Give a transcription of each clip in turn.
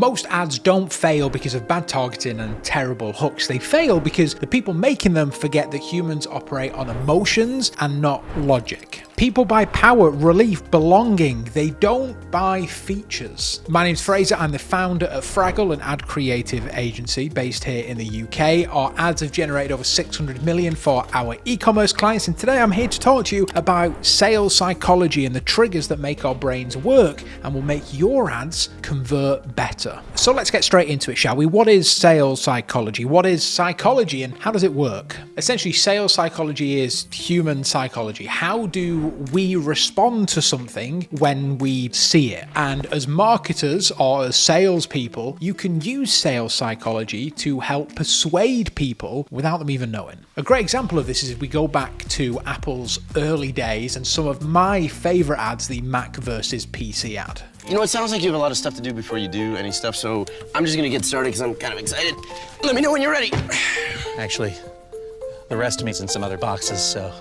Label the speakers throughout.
Speaker 1: Most ads don't fail because of bad targeting and terrible hooks. They fail because the people making them forget that humans operate on emotions and not logic. People buy power, relief, belonging. They don't buy features. My name's Fraser. I'm the founder of Fraggle, an ad creative agency based here in the UK. Our ads have generated over 600 million for our e-commerce clients. And today I'm here to talk to you about sales psychology and the triggers that make our brains work and will make your ads convert better. So let's get straight into it, shall we? What is sales psychology? What is psychology and how does it work? Essentially, sales psychology is human psychology. How do we respond to something when we see it? And as marketers or as salespeople, you can use sales psychology to help persuade people without them even knowing. A great example of this is if we go back to Apple's early days and some of my favorite ads, the Mac versus PC ad.
Speaker 2: You know, it sounds like you have a lot of stuff to do before you do any stuff, so I'm just gonna get started because I'm kind of excited. Let me know when you're ready.
Speaker 3: Actually, the rest of me's in some other boxes, so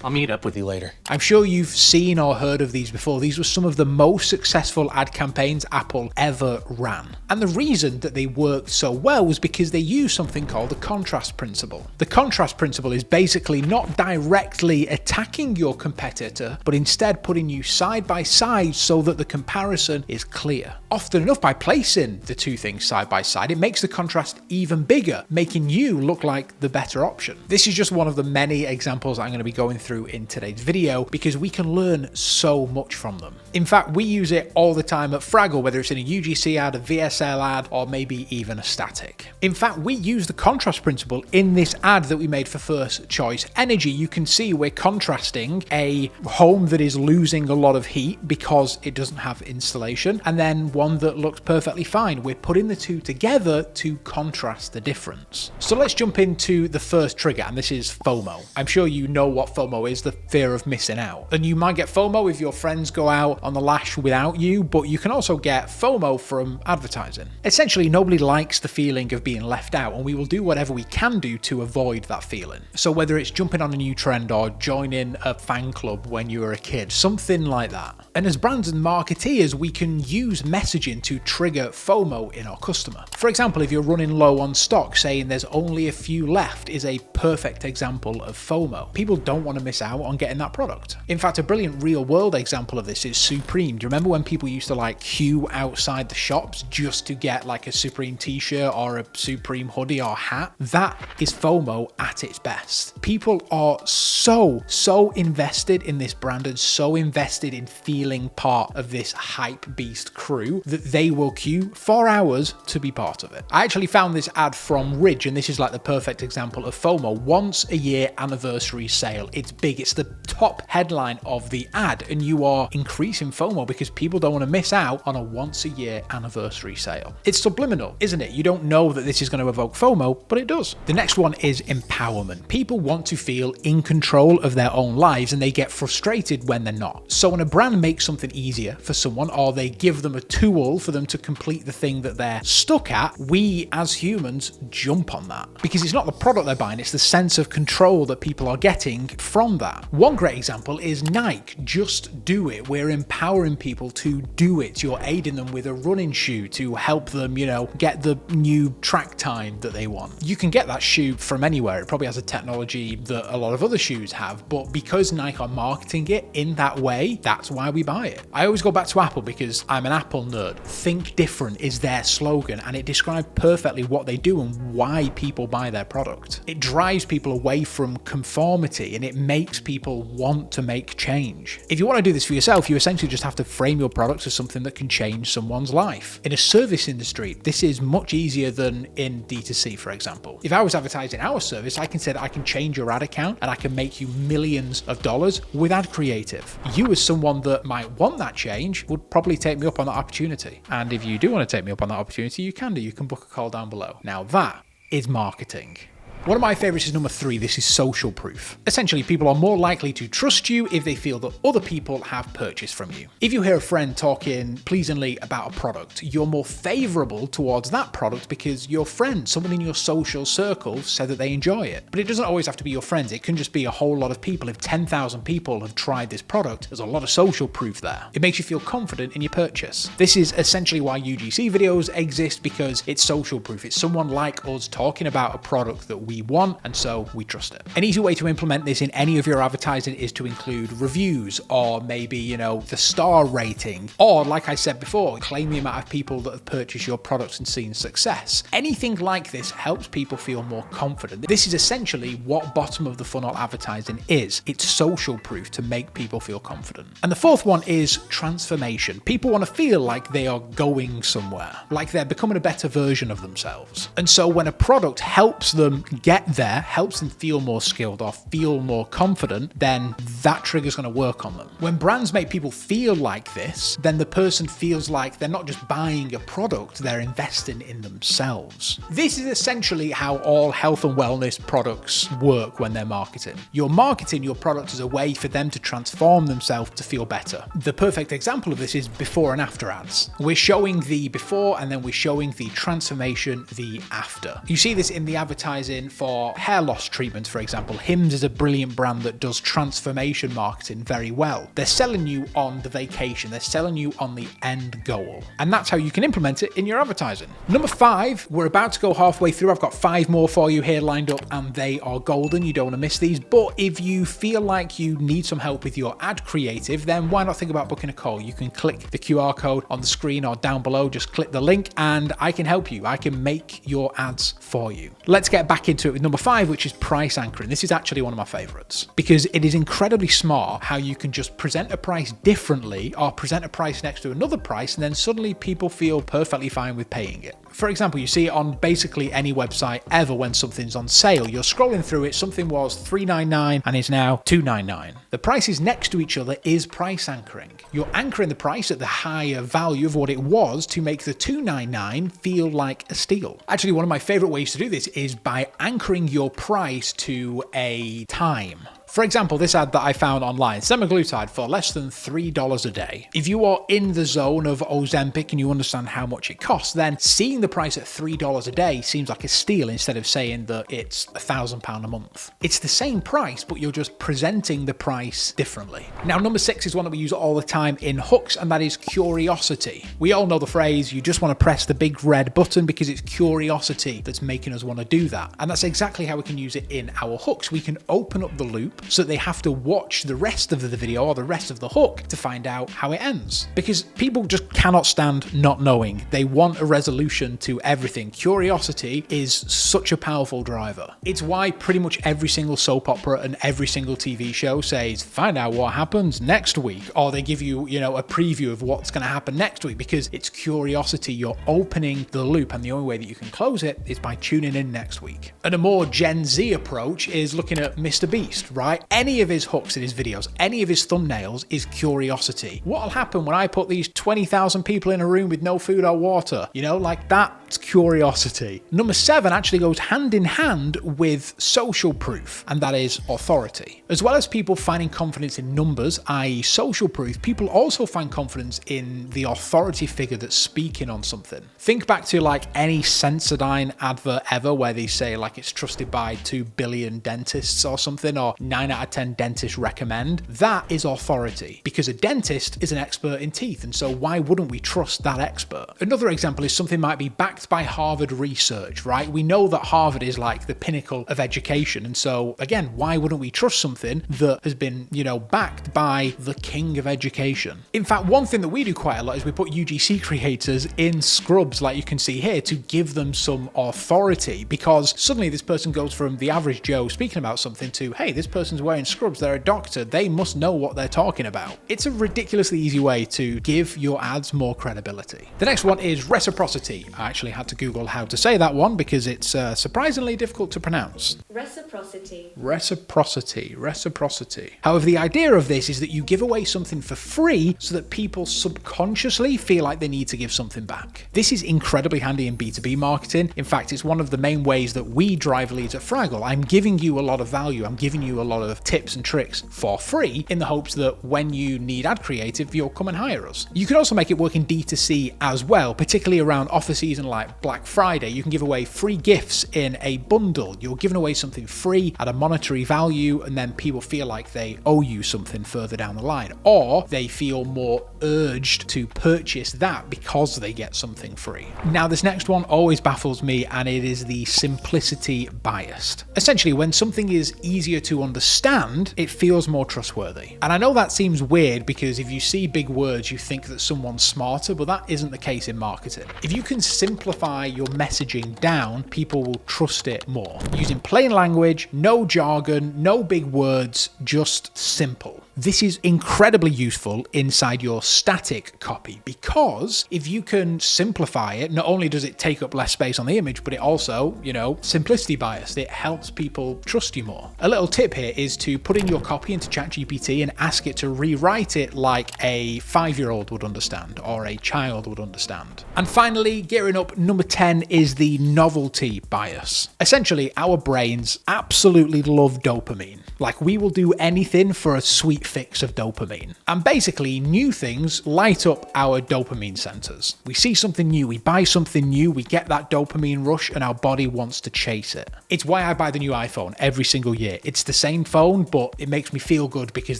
Speaker 3: I'll meet up with you later.
Speaker 1: I'm sure you've seen or heard of these before. These were some of the most successful ad campaigns Apple ever ran. And the reason that they worked so well was because they used something called the contrast principle. The contrast principle is basically not directly attacking your competitor, but instead putting you side by side so that the comparison is clear. Often enough, by placing the two things side by side, it makes the contrast even bigger, making you look like the better option. This is just one of the many examples I'm going to be going through in today's video because we can learn so much from them. In fact, we use it all the time at Fraggle, whether it's in a UGC ad, a VSL ad, or maybe even a static. In fact, we use the contrast principle in this ad that we made for First Choice Energy. You can see we're contrasting a home that is losing a lot of heat because it doesn't have insulation, and then one that looks perfectly fine. We're putting the two together to contrast the difference. So let's jump into the first trigger, and this is FOMO. I'm sure you know what FOMO is, the fear of missing out. And you might get FOMO if your friends go out on the lash without you, but you can also get FOMO from advertising. Essentially, nobody likes the feeling of being left out, and we will do whatever we can do to avoid that feeling. So whether it's jumping on a new trend or joining a fan club when you were a kid, something like that. And as brands and marketeers, we can use messaging to trigger FOMO in our customer. For example, if you're running low on stock, saying there's only a few left is a perfect example of FOMO. People don't want to miss out on getting that product. In fact, a brilliant real world example of this is Supreme. Do you remember when people used to like queue outside the shops just to get like a Supreme t-shirt or a Supreme hoodie or hat? That is FOMO at its best. People are so invested in this brand and so invested in feeling part of this hype beast crew that they will queue for hours to be part of it. I actually found this ad from Ridge, and this is like the perfect example of FOMO. Once a year anniversary sale. It's big. It's the top headline of the ad, and you are increasing FOMO because people don't want to miss out on a once a year anniversary sale. It's subliminal, isn't it? You don't know that this is going to evoke FOMO, but it does. The next one is empowerment. People want to feel in control of their own lives, and they get frustrated when they're not. So when a brand makes something easier for someone, or they give them a tool for them to complete the thing that they're stuck at, we as humans jump on that because it's not the product they're buying, it's the sense of control that people are getting from that. One great example is Nike. Just do it. We're empowering people to do it. You're aiding them with a running shoe to help them, get the new track time that they want. You can get that shoe from anywhere. It probably has a technology that a lot of other shoes have, but because Nike are marketing it in that way, that's why we buy it. I always go back to Apple because I'm an Apple nerd. Think different is their slogan, and it describes perfectly what they do and why people buy their product. It drives people away from conformity, and it makes people want to make change. If you want to do this for yourself, you essentially just have to frame your products as something that can change someone's life. In a service industry, this is much easier than in D2C, for example. If I was advertising our service, I can say that I can change your ad account and I can make you millions of dollars with ad creative. You as someone that might want that change would probably take me up on that opportunity. And if you do want to take me up on that opportunity, you can do. You can book a call down below. Now that is marketing. One of my favorites is number 3. This is social proof. Essentially, people are more likely to trust you if they feel that other people have purchased from you. If you hear a friend talking pleasingly about a product, you're more favorable towards that product because your friend, someone in your social circle, said that they enjoy it. But it doesn't always have to be your friends. It can just be a whole lot of people. If 10,000 people have tried this product, there's a lot of social proof there. It makes you feel confident in your purchase. This is essentially why UGC videos exist, because it's social proof. It's someone like us talking about a product that we want, and so we trust it. An easy way to implement this in any of your advertising is to include reviews, or maybe, the star rating, or like I said before, claim the amount of people that have purchased your products and seen success. Anything like this helps people feel more confident. This is essentially what bottom of the funnel advertising is. It's social proof to make people feel confident. And the fourth one is transformation. People want to feel like they are going somewhere, like they're becoming a better version of themselves. And so when a product helps them get there, helps them feel more skilled or feel more confident, then that trigger's going to work on them. When brands make people feel like this, then the person feels like they're not just buying a product, they're investing in themselves. This is essentially how all health and wellness products work when they're marketing. You're marketing your product as a way for them to transform themselves to feel better. The perfect example of this is before and after ads. We're showing the before and then we're showing the transformation, the after. You see this in the advertising for hair loss treatments, for example. Hims is a brilliant brand that does transformation marketing very well. They're selling you on the vacation, they're selling you on the end goal. And that's how you can implement it in your advertising. Number 5, we're about to go halfway through. I've got 5 more for you here lined up and they are golden. You don't want to miss these. But if you feel like you need some help with your ad creative, then why not think about booking a call? You can click the QR code on the screen or down below, just click the link and I can help you. I can make your ads for you. Let's get back into it with number 5, which is price anchoring. This is actually one of my favorites because it is incredibly smart how you can just present a price differently or present a price next to another price and then suddenly people feel perfectly fine with paying it. For example, you see it on basically any website ever when something's on sale. You're scrolling through it, something was $3.99 and is now $2.99. The prices next to each other is price anchoring. You're anchoring the price at the higher value of what it was to make the $2.99 feel like a steal. Actually, one of my favorite ways to do this is by anchoring your price to a time. For example, this ad that I found online, semaglutide for less than $3 a day. If you are in the zone of Ozempic and you understand how much it costs, then seeing the price at $3 a day seems like a steal instead of saying that it's £1,000 a month. It's the same price, but you're just presenting the price differently. Now, number 6 is one that we use all the time in hooks, and that is curiosity. We all know the phrase, you just want to press the big red button because it's curiosity that's making us want to do that. And that's exactly how we can use it in our hooks. We can open up the loop so that they have to watch the rest of the video or the rest of the hook to find out how it ends. Because people just cannot stand not knowing. They want a resolution to everything. Curiosity is such a powerful driver. It's why pretty much every single soap opera and every single TV show says, find out what happens next week. Or they give you, a preview of what's going to happen next week because it's curiosity. You're opening the loop and the only way that you can close it is by tuning in next week. And a more Gen Z approach is looking at Mr. Beast, right? Any of his hooks in his videos, any of his thumbnails is curiosity. What'll happen when I put these 20,000 people in a room with no food or water? Like that's curiosity. Number 7 actually goes hand in hand with social proof, and that is authority. As well as people finding confidence in numbers, i.e. social proof, people also find confidence in the authority figure that's speaking on something. Think back to like any Sensodyne advert ever where they say like it's trusted by 2 billion dentists or something, or 9 out of 10 dentists recommend. That is authority because a dentist is an expert in teeth, and so why wouldn't we trust that expert? Another example is something might be backed by Harvard research, right? We know that Harvard is like the pinnacle of education, and so again, why wouldn't we trust something that has been, backed by the king of education? In fact, one thing that we do quite a lot is we put UGC creators in scrubs like you can see here to give them some authority, because suddenly this person goes from the average Joe speaking about something to, hey, this person's wearing scrubs, they're a doctor, they must know what they're talking about. It's a ridiculously easy way to give your ads more credibility. The next one is reciprocity. I actually had to Google how to say that one because it's surprisingly difficult to pronounce.
Speaker 4: Reciprocity.
Speaker 1: Reciprocity. However, the idea of this is that you give away something for free so that people subconsciously feel like they need to give something back. This is incredibly handy in B2B marketing. In fact, it's one of the main ways that we drive leads at Fraggle. I'm giving you a lot of value. I'm giving you a lot of tips and tricks for free in the hopes that when you need ad creative, you'll come and hire us. You can also make it work in D2C as well, particularly around offer season like Black Friday. You can give away free gifts in a bundle. You're giving away something free at a monetary value, and then people feel like they owe you something further down the line, or they feel more urged to purchase that because they get something free. Now, this next one always baffles me, and it is the simplicity bias. Essentially, when something is easier to understand, it feels more trustworthy. And I know that seems weird because if you see big words, you think that someone's smarter, but that isn't the case in marketing. If you can simplify your messaging down, people will trust it more. Using plain language, no jargon, no big words, just simple. This is incredibly useful inside your static copy because if you can simplify it, not only does it take up less space on the image, but it also, simplicity bias. It helps people trust you more. A little tip here is to put in your copy into ChatGPT and ask it to rewrite it like a 5-year-old would understand or a child would understand. And finally, gearing up, number 10 is the novelty bias. Essentially, our brains absolutely love dopamine. Like, we will do anything for a sweet fix of dopamine. And basically, new things light up our dopamine centers. We see something new, we buy something new, we get that dopamine rush, and our body wants to chase it. It's why I buy the new iPhone every single year. It's the same phone, but it makes me feel good because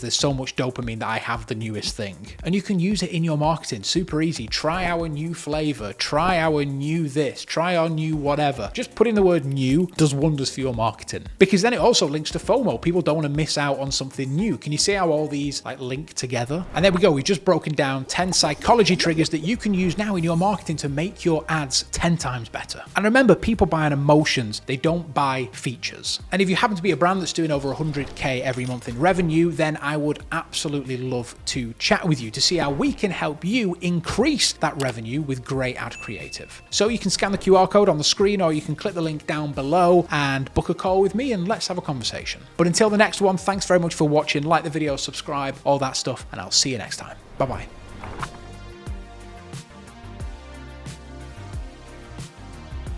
Speaker 1: there's so much dopamine that I have the newest thing. And you can use it in your marketing, super easy. Try our new flavor, try our new this, try our new whatever. Just putting the word new does wonders for your marketing. Because then it also links to FOMO. People don't want to miss out on something new. Can you see how all these link together? And there we go. We've just broken down 10 psychology triggers that you can use now in your marketing to make your ads 10 times better. And remember, people buy on emotions. They don't buy features. And if you happen to be a brand that's doing over 100K every month in revenue, then I would absolutely love to chat with you to see how we can help you increase that revenue with great ad creative. So you can scan the QR code on the screen, or you can click the link down below and book a call with me and let's have a conversation. But until the next one, thanks very much for watching. Like the video, subscribe, all that stuff, and I'll see you next time. Bye-bye.